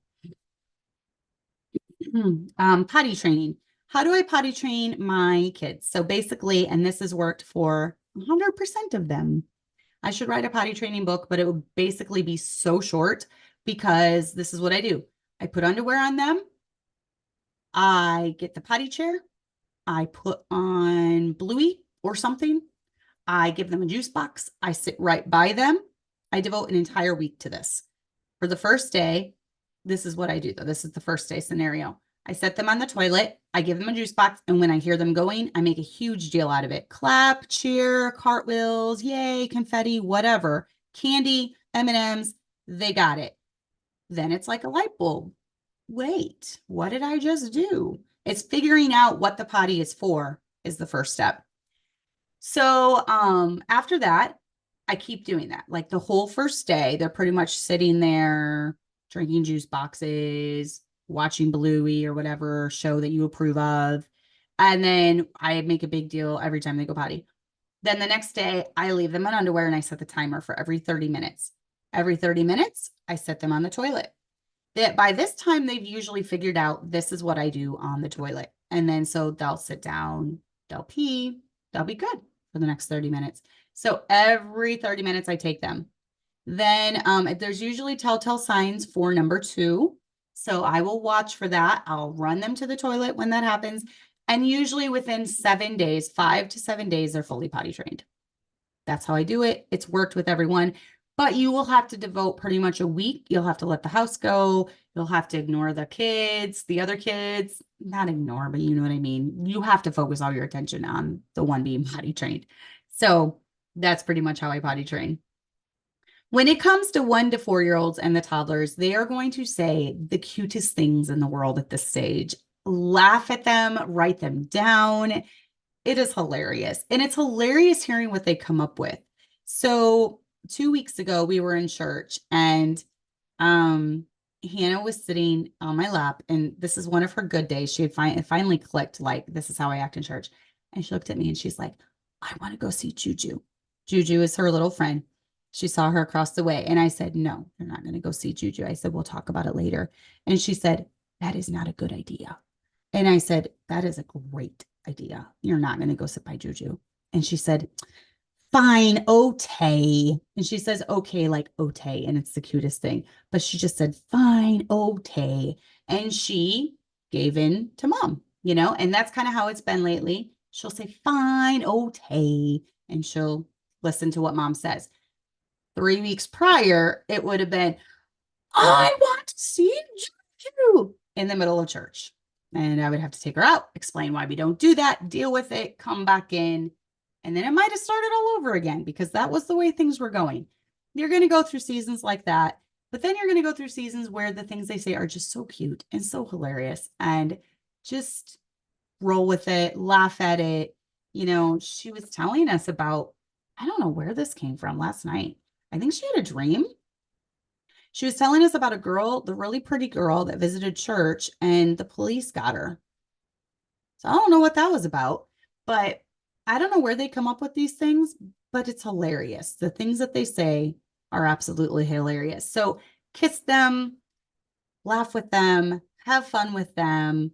potty training. How do I potty train my kids? So basically, and this has worked for 100% of them. I should write a potty training book, but it would basically be so short. because this is what I do. I put underwear on them. I get the potty chair. I put on Bluey or something. I give them a juice box. I sit right by them. I devote an entire week to this. For the first day, this is what I do, though. This is the first day scenario. I set them on the toilet. I give them a juice box. And when I hear them going, I make a huge deal out of it. Clap, cheer, cartwheels, yay, confetti, whatever. Candy, M&Ms, they got it. Then it's like a light bulb. Wait, what did I just do? It's figuring out what the potty is for is the first step. So after that, I keep doing that. Like the whole first day, they're pretty much sitting there drinking juice boxes, watching Bluey or whatever show that you approve of. And then I make a big deal every time they go potty. Then the next day, I leave them in underwear and I set the timer for every 30 minutes. Every 30 minutes, I set them on the toilet. That by this time, they've usually figured out this is what I do on the toilet. And then so they'll sit down, they'll pee, they'll be good for the next 30 minutes. So every 30 minutes, I take them. Then there's usually telltale signs for number 2. So I will watch for that. I'll run them to the toilet when that happens. And usually within 7 days, 5 to 7 days, they're fully potty trained. That's how I do it. It's worked with everyone. But you will have to devote pretty much a week. You'll have to let the house go. You'll have to ignore the kids, the other kids. Not ignore, but you know what I mean. You have to focus all your attention on the one being potty trained. So that's pretty much how I potty train. When it comes to 1 to 4-year-olds and the toddlers, they are going to say the cutest things in the world at this stage. Laugh at them, write them down. It is hilarious. And it's hilarious hearing what they come up with. So 2 weeks ago, we were in church and Hannah was sitting on my lap, and this is one of her good days. She had finally clicked, like, this is how I act in church. And she looked at me and she's like, I want to go see Juju. Juju is her little friend. She saw her across the way. And I said, no, you're not going to go see Juju. I said, we'll talk about it later. And she said, that is not a good idea. And I said, that is a great idea. You're not going to go sit by Juju. And she said, fine, okay. And she says, okay, like okay. And it's the cutest thing. But she just said, fine, okay. And she gave in to mom, and that's kind of how it's been lately. She'll say, fine, okay. And she'll listen to what mom says. 3 weeks prior, it would have been, I want to see Juju in the middle of church. And I would have to take her out, explain why we don't do that, deal with it, come back in. And then it might have started all over again because that was the way things were going. You're going to go through seasons like that, but then you're going to go through seasons where the things they say are just so cute and so hilarious, and just roll with it, laugh at it. She was telling us about, I don't know where this came from last night. I think she had a dream. She was telling us about a girl, the really pretty girl that visited church, and the police got her. So I don't know what that was about, but I don't know where they come up with these things, but it's hilarious. The things that they say are absolutely hilarious. So kiss them, laugh with them, have fun with them,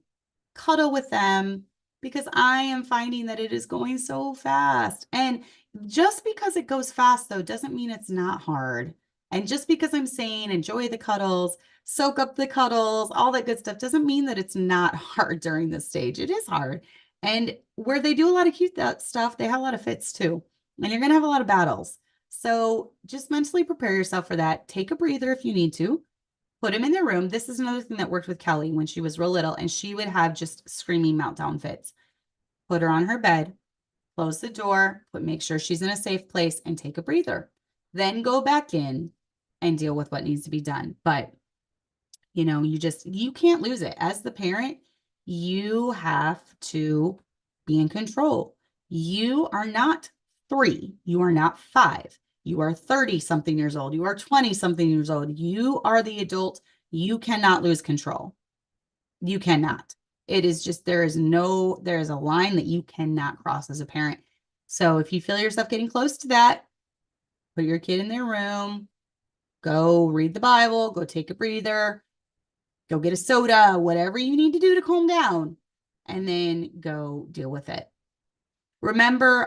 cuddle with them, because I am finding that it is going so fast. And just because it goes fast, though, doesn't mean it's not hard. And just because I'm saying enjoy the cuddles, soak up the cuddles, all that good stuff, doesn't mean that it's not hard during this stage. It is hard. And where they do a lot of cute stuff, they have a lot of fits too. And you're going to have a lot of battles. So just mentally prepare yourself for that. Take a breather if you need to. Put them in their room. This is another thing that worked with Kelly when she was real little, and she would have just screaming meltdown fits. Put her on her bed, close the door, make sure she's in a safe place, and take a breather. Then go back in and deal with what needs to be done. But, you can't lose it. As the parent, you have to be in control. You are not 3. You are not 5. You are 30-something years old. You are 20-something years old. You are the adult. You cannot lose control. You cannot. It is just, there is a line that you cannot cross as a parent. So if you feel yourself getting close to that, put your kid in their room, go read the Bible, go take a breather, go get a soda, whatever you need to do to calm down, and then go deal with it. Remember,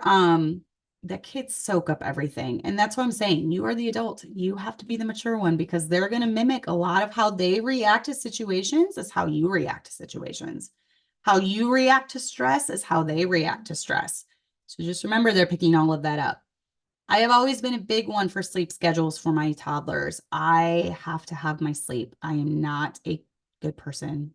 that kids soak up everything. And that's what I'm saying. You are the adult. You have to be the mature one because they're going to mimic a lot of how they react to situations is how you react to situations. How you react to stress is how they react to stress. So just remember they're picking all of that up. I have always been a big one for sleep schedules for my toddlers. I have to have my sleep. I am not a good person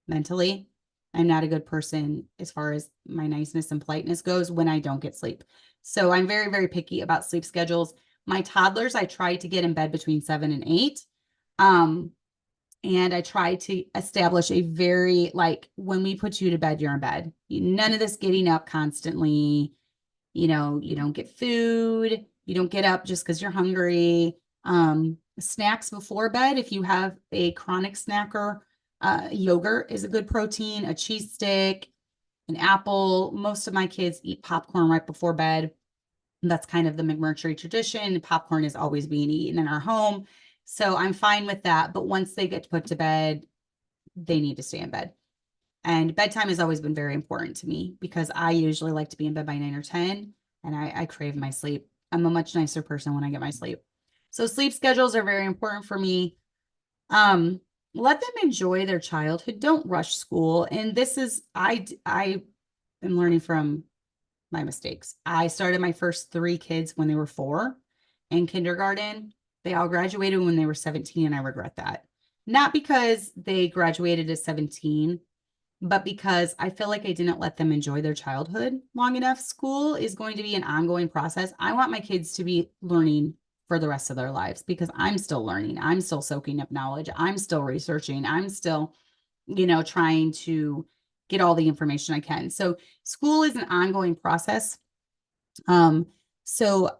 mentally. I'm not a good person as far as my niceness and politeness goes when I don't get sleep. So I'm very, very picky about sleep schedules. My toddlers, I try to get in bed between 7 and 8. And I try to establish a very, like, when we put you to bed, you're in bed. None of this getting up constantly. You know, you don't get food. You don't get up just because you're hungry. Snacks before bed, if you have a chronic snacker, yogurt is a good protein, a cheese stick, an apple. Most of my kids eat popcorn right before bed. That's kind of the McMurtry tradition. Popcorn is always being eaten in our home. So I'm fine with that. But once they get put to bed, they need to stay in bed. And bedtime has always been very important to me because I usually like to be in bed by 9 or 10 and I crave my sleep. I'm a much nicer person when I get my sleep. So sleep schedules are very important for me. Let them enjoy their childhood. Don't rush school. And this is, I am learning from my mistakes. I started my first 3 kids when they were 4 in kindergarten. They all graduated when they were 17, and I regret that. Not because they graduated at 17, but because I feel like I didn't let them enjoy their childhood long enough. School is going to be an ongoing process. I want my kids to be learning for the rest of their lives because I'm still learning. I'm still soaking up knowledge. I'm still researching. I'm still, trying to get all the information I can. So school is an ongoing process. So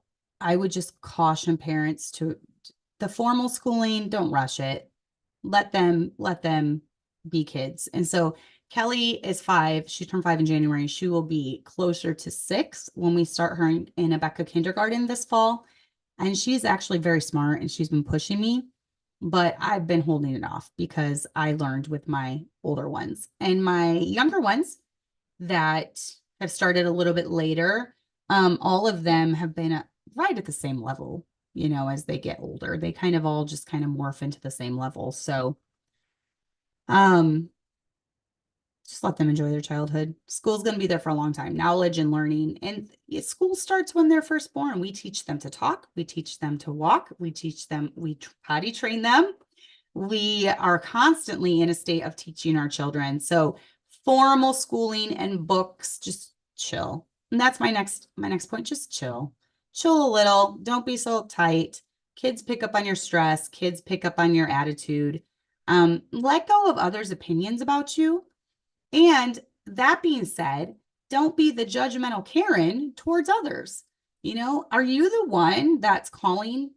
I would just caution parents to the formal schooling, don't rush it. Let them be kids. And so Kelly is 5. She turned 5 in January. She will be closer to 6 when we start her in Abeka kindergarten this fall. And she's actually very smart and she's been pushing me, but I've been holding it off because I learned with my older ones and my younger ones that have started a little bit later. All of them have been right at the same level, as they get older. They kind of all just kind of morph into the same level. So, just let them enjoy their childhood. School's going to be there for a long time. Knowledge and learning. And school starts when they're first born. We teach them to talk. We teach them to walk. We potty train them. We are constantly in a state of teaching our children. So formal schooling and books, just chill. And that's my next point. Just chill. Chill a little. Don't be so uptight. Kids pick up on your stress. Kids pick up on your attitude. Let go of others' opinions about you. And that being said, don't be the judgmental Karen towards others. Are you the one that's calling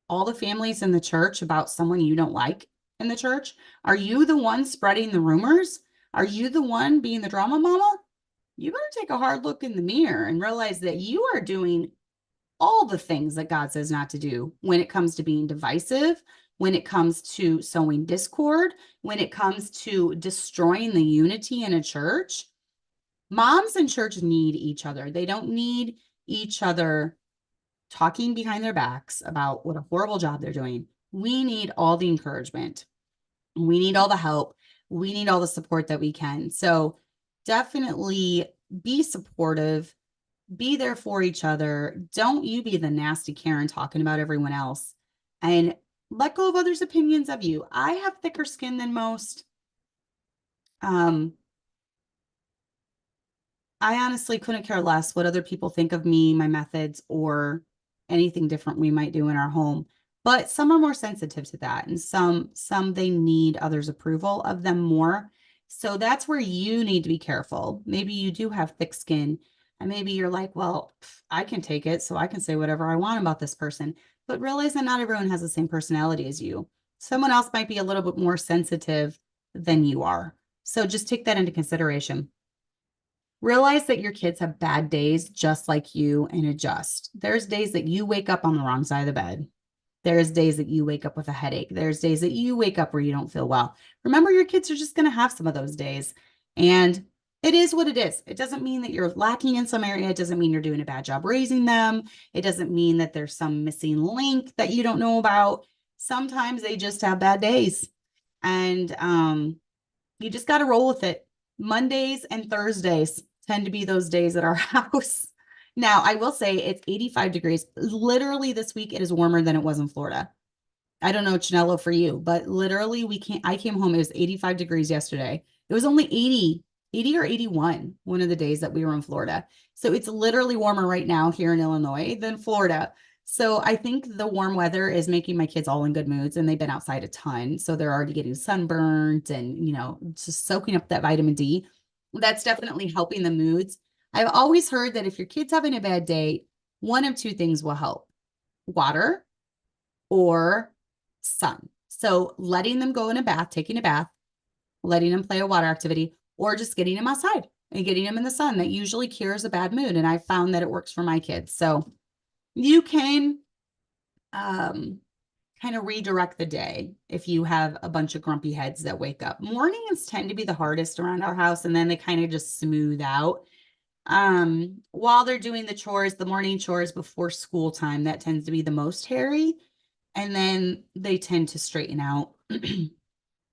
all the families in the church about someone you don't like in the church? Are you the one spreading the rumors? Are you the one being the drama mama? You better take a hard look in the mirror and realize that you are doing all the things that God says not to do when it comes to being divisive, when it comes to sowing discord, when it comes to destroying the unity in a church. Moms in church need each other. They don't need each other talking behind their backs about what a horrible job they're doing. We need all the encouragement. We need all the help. We need all the support that we can. So definitely be supportive. Be there for each other. Don't you be the nasty Karen talking about everyone else. And let go of others' opinions of you. I have thicker skin than most. I honestly couldn't care less what other people think of me, my methods, or anything different we might do in our home. But some are more sensitive to that, and some they need others' approval of them more. So that's where you need to be careful. Maybe you do have thick skin, and maybe you're like, well, I can take it, so I can say whatever I want about this person. But realize that not everyone has the same personality as you. Someone else might be a little bit more sensitive than you are. So just take that into consideration. Realize that your kids have bad days just like you and adjust. There's days that you wake up on the wrong side of the bed. There's days that you wake up with a headache. There's days that you wake up where you don't feel well. Remember, your kids are just going to have some of those days. And It is what it is. It doesn't mean that you're lacking in some area. It doesn't mean you're doing a bad job raising them. It doesn't mean that there's some missing link that you don't know about. Sometimes they just have bad days. And you just got to roll with it. Mondays and Thursdays tend to be those days at our house. Now, I will say it's 85 degrees. Literally this week, it is warmer than it was in Florida. I don't know, Chanello, for you, but literally I came home, it was 85 degrees yesterday. It was only 80 or 81 one of the days that we were in Florida. So it's literally warmer right now here in Illinois than Florida. So I think the warm weather is making my kids all in good moods, and they've been outside a ton. So they're already getting sunburned and, just soaking up that vitamin D. That's definitely helping the moods. I've always heard that if your kid's having a bad day, one of two things will help: water or sun. So letting them go in a bath, taking a bath, letting them play a water activity, or just getting them outside and getting them in the sun. That usually cures a bad mood. And I found that it works for my kids. So you can kind of redirect the day if you have a bunch of grumpy heads that wake up. Mornings tend to be the hardest around our house, and then they kind of just smooth out. While they're doing the chores, the morning chores before school time, that tends to be the most hairy. And then they tend to straighten out.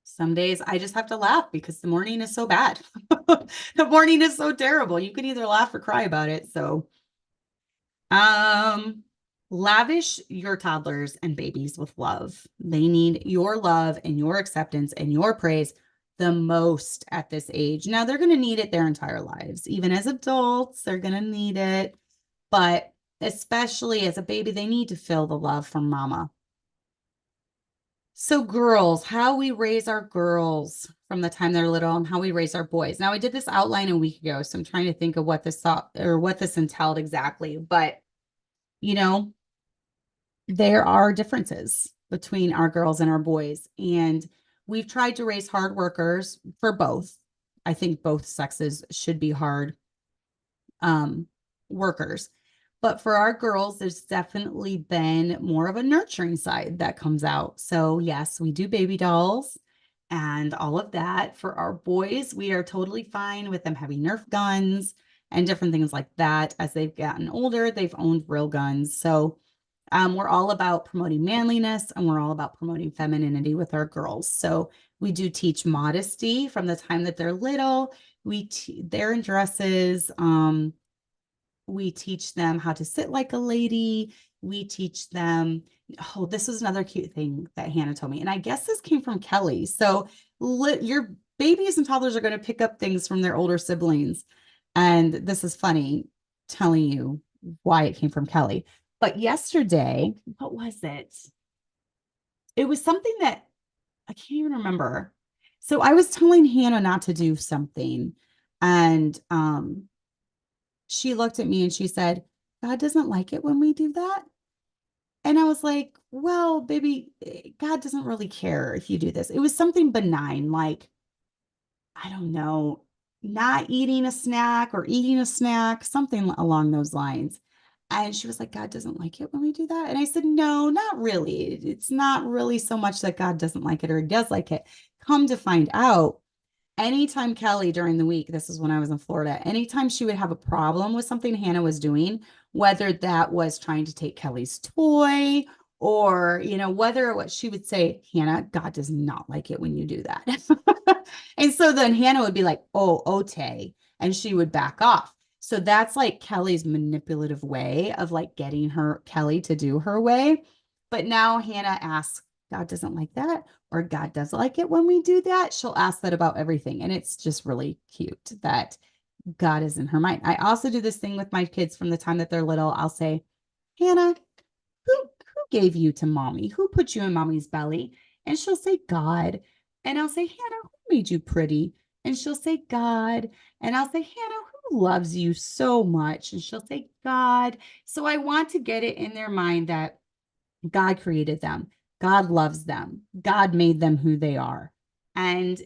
Some days I just have to laugh because the morning is so bad. The morning is so terrible. You can either laugh or cry about it. So, lavish your toddlers and babies with love. They need your love and your acceptance and your praise the most at this age. Now, they're going to need it their entire lives. Even as adults, they're going to need it. But especially as a baby, they need to feel the love from mama. So girls, how we raise our girls from the time they're little and how we raise our boys. Now, I did this outline a week ago, so I'm trying to think of what this thought or what this entailed exactly. But, there are differences between our girls and our boys. And we've tried to raise hard workers for both. I think both sexes should be hard workers. But for our girls, there's definitely been more of a nurturing side that comes out. So yes, we do baby dolls and all of that. For our boys, we are totally fine with them having Nerf guns and different things like that. As they've gotten older, they've owned real guns. So we're all about promoting manliness, and we're all about promoting femininity with our girls. So we do teach modesty from the time that they're little. They're in dresses. We teach them how to sit like a lady. We teach them, oh, this is another cute thing that Hannah told me. And I guess this came from Kelly. So your babies and toddlers are going to pick up things from their older siblings. And this is funny telling you why it came from Kelly. But yesterday, what was it? It was something that I can't even remember. So I was telling Hannah not to do something. And she looked at me and she said, God doesn't like it when we do that. And I was like, well, baby, God doesn't really care if you do this. It was something benign, like, I don't know, not eating a snack or eating a snack, something along those lines. And she was like, God doesn't like it when we do that. And I said, no, not really. It's not really so much that God doesn't like it or he does like it. Come to find out, anytime Kelly during the week, this is when I was in Florida, anytime she would have a problem with something Hannah was doing, whether that was trying to take Kelly's toy or, whether what she would say, Hannah, God does not like it when you do that. And so then Hannah would be like, oh, Ote, and she would back off. So that's like Kelly's manipulative way of like getting Kelly to do her way. But now Hannah asks, God doesn't like that, or God does like it when we do that. She'll ask that about everything. And it's just really cute that God is in her mind. I also do this thing with my kids from the time that they're little. I'll say, Hannah, who gave you to mommy? Who put you in mommy's belly? And she'll say, God. And I'll say, Hannah, who made you pretty? And she'll say, God. And I'll say, Hannah, who loves you so much? And she'll say, God. So I want to get it in their mind that God created them. God loves them. God made them who they are. And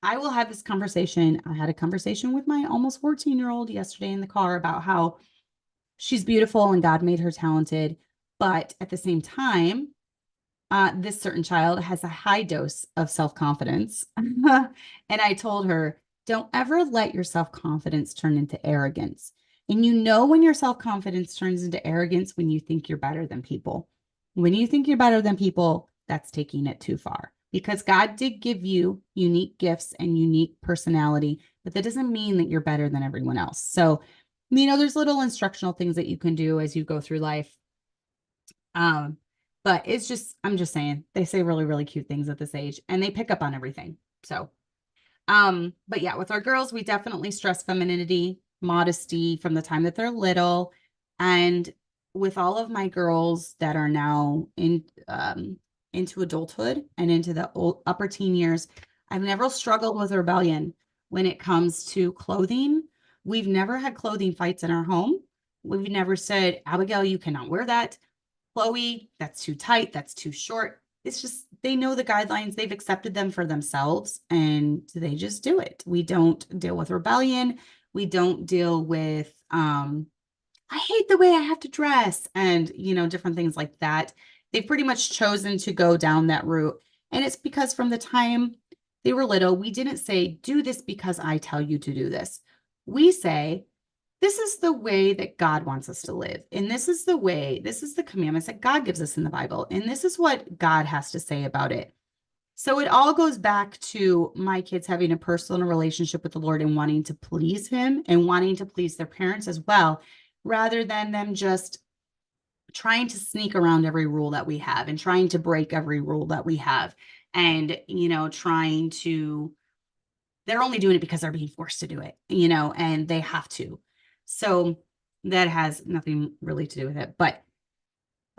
I will have this conversation. I had a conversation with my almost 14-year-old yesterday in the car about how she's beautiful and God made her talented. But at the same time, this certain child has a high dose of self-confidence. And I told her, don't ever let your self-confidence turn into arrogance. And you know when your self-confidence turns into arrogance when you think you're better than people. When you think you're better than people, that's taking it too far. Because God did give you unique gifts and unique personality, but that doesn't mean that you're better than everyone else. So, there's little instructional things that you can do as you go through life. But I'm just saying, they say really, really cute things at this age and they pick up on everything. So, but yeah, with our girls, we definitely stress femininity, modesty from the time that they're little. And with all of my girls that are now into adulthood and into the upper teen years, I've never struggled with rebellion when it comes to clothing. We've never had clothing fights in our home. We've never said, Abigail, you cannot wear that. Chloe, that's too tight, that's too short. It's just, they know the guidelines, they've accepted them for themselves, and they just do it. We don't deal with rebellion. We don't deal with, I hate the way I have to dress, and, different things like that. They've pretty much chosen to go down that route. And it's because from the time they were little, we didn't say, do this because I tell you to do this. We say, this is the way that God wants us to live. And this is the commandments that God gives us in the Bible. And this is what God has to say about it. So it all goes back to my kids having a personal relationship with the Lord and wanting to please him and wanting to please their parents as well, rather than them just trying to sneak around every rule that we have and trying to break every rule that we have. And, they're only doing it because they're being forced to do it, and they have to. So that has nothing really to do with it. But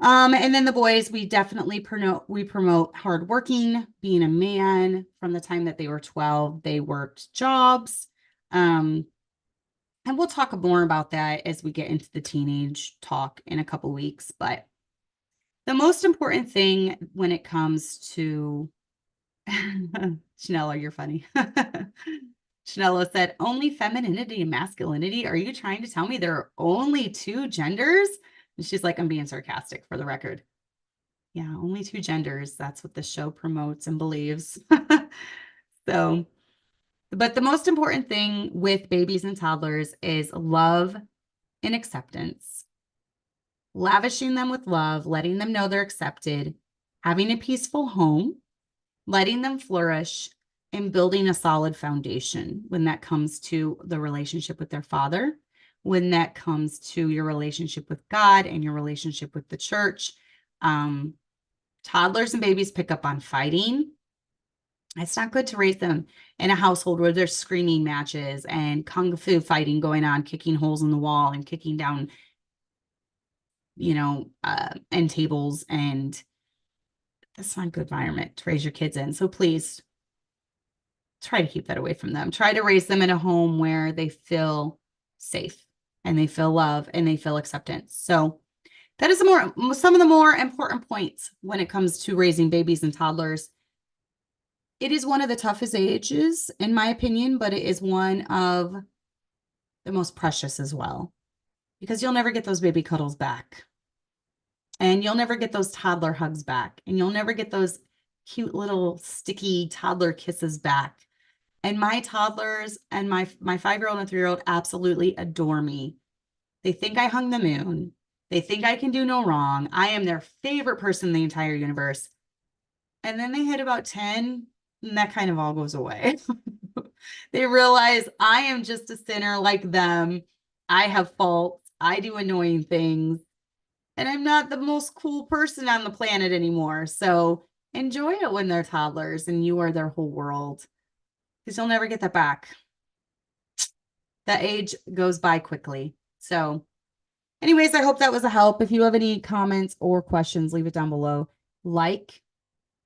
and then the boys, we definitely promote hardworking, being a man. From the time that they were 12, they worked jobs. And we'll talk more about that as we get into the teenage talk in a couple weeks. But the most important thing when it comes to Chanela, you're funny. Chanela said, only femininity and masculinity? Are you trying to tell me there are only two genders? And she's like, I'm being sarcastic for the record. Yeah, only two genders. That's what the show promotes and believes. So, but the most important thing with babies and toddlers is love and acceptance. Lavishing them with love, letting them know they're accepted, having a peaceful home, letting them flourish, and building a solid foundation when that comes to the relationship with their father, when that comes to your relationship with God and your relationship with the church. Toddlers and babies pick up on fighting. It's not good to raise them in a household where there's screaming matches and kung fu fighting going on, kicking holes in the wall and kicking down, end tables. And that's not a good environment to raise your kids in. So please try to keep that away from them. Try to raise them in a home where they feel safe and they feel love and they feel acceptance. So that is some of the more important points when it comes to raising babies and toddlers. It is one of the toughest ages, in my opinion, but it is one of the most precious as well, because you'll never get those baby cuddles back. And you'll never get those toddler hugs back. And you'll never get those cute little sticky toddler kisses back. And my toddlers and my 5-year-old and 3-year-old absolutely adore me. They think I hung the moon. They think I can do no wrong. I am their favorite person in the entire universe. And then they hit about 10, and that kind of all goes away. They realize I am just a sinner like them. I have faults. I do annoying things. And I'm not the most cool person on the planet anymore. So enjoy it when they're toddlers and you are their whole world, because you'll never get that back. That age goes by quickly. So anyways, I hope that was a help. If you have any comments or questions, leave it down below. Like,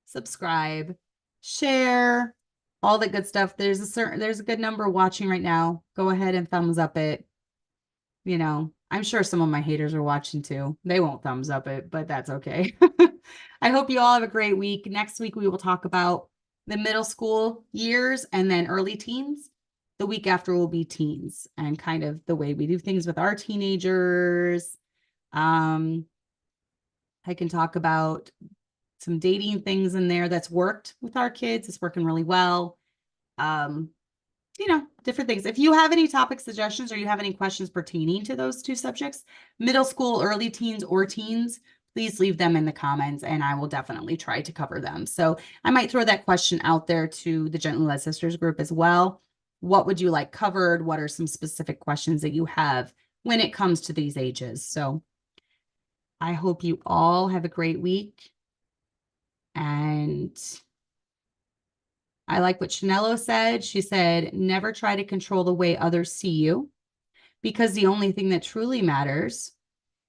subscribe, share, all that good stuff. There's a good number watching right now. Go ahead and thumbs up it. I'm sure some of my haters are watching too. They won't thumbs up it, but that's okay. I hope you all have a great week. Next week, we will talk about the middle school years and then early teens. The week after will be teens and kind of the way we do things with our teenagers. I can talk about some dating things in there that's worked with our kids. It's working really well. different things. If you have any topic suggestions or you have any questions pertaining to those two subjects, middle school, early teens, or teens, please leave them in the comments and I will definitely try to cover them. So I might throw that question out there to the Gently Led Sisters group as well. What would you like covered? What are some specific questions that you have when it comes to these ages? So I hope you all have a great week. And I like what Chanello said. She said, never try to control the way others see you, because the only thing that truly matters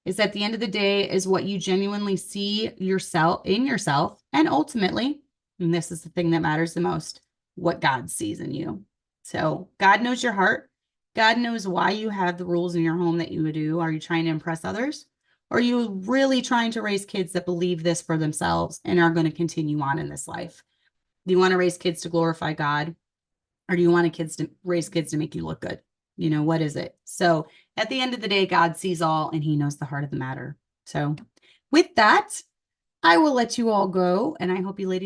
is at the end of the day is what you genuinely see yourself. And ultimately, and this is the thing that matters the most, what God sees in you. So God knows your heart. God knows why you have the rules in your home that you do. Are you trying to impress others? Or are you really trying to raise kids that believe this for themselves and are going to continue on in this life? Do you want to raise kids to glorify God? Or do you want to raise kids to make you look good? What is it? So at the end of the day, God sees all and he knows the heart of the matter. So with that, I will let you all go. And I hope you ladies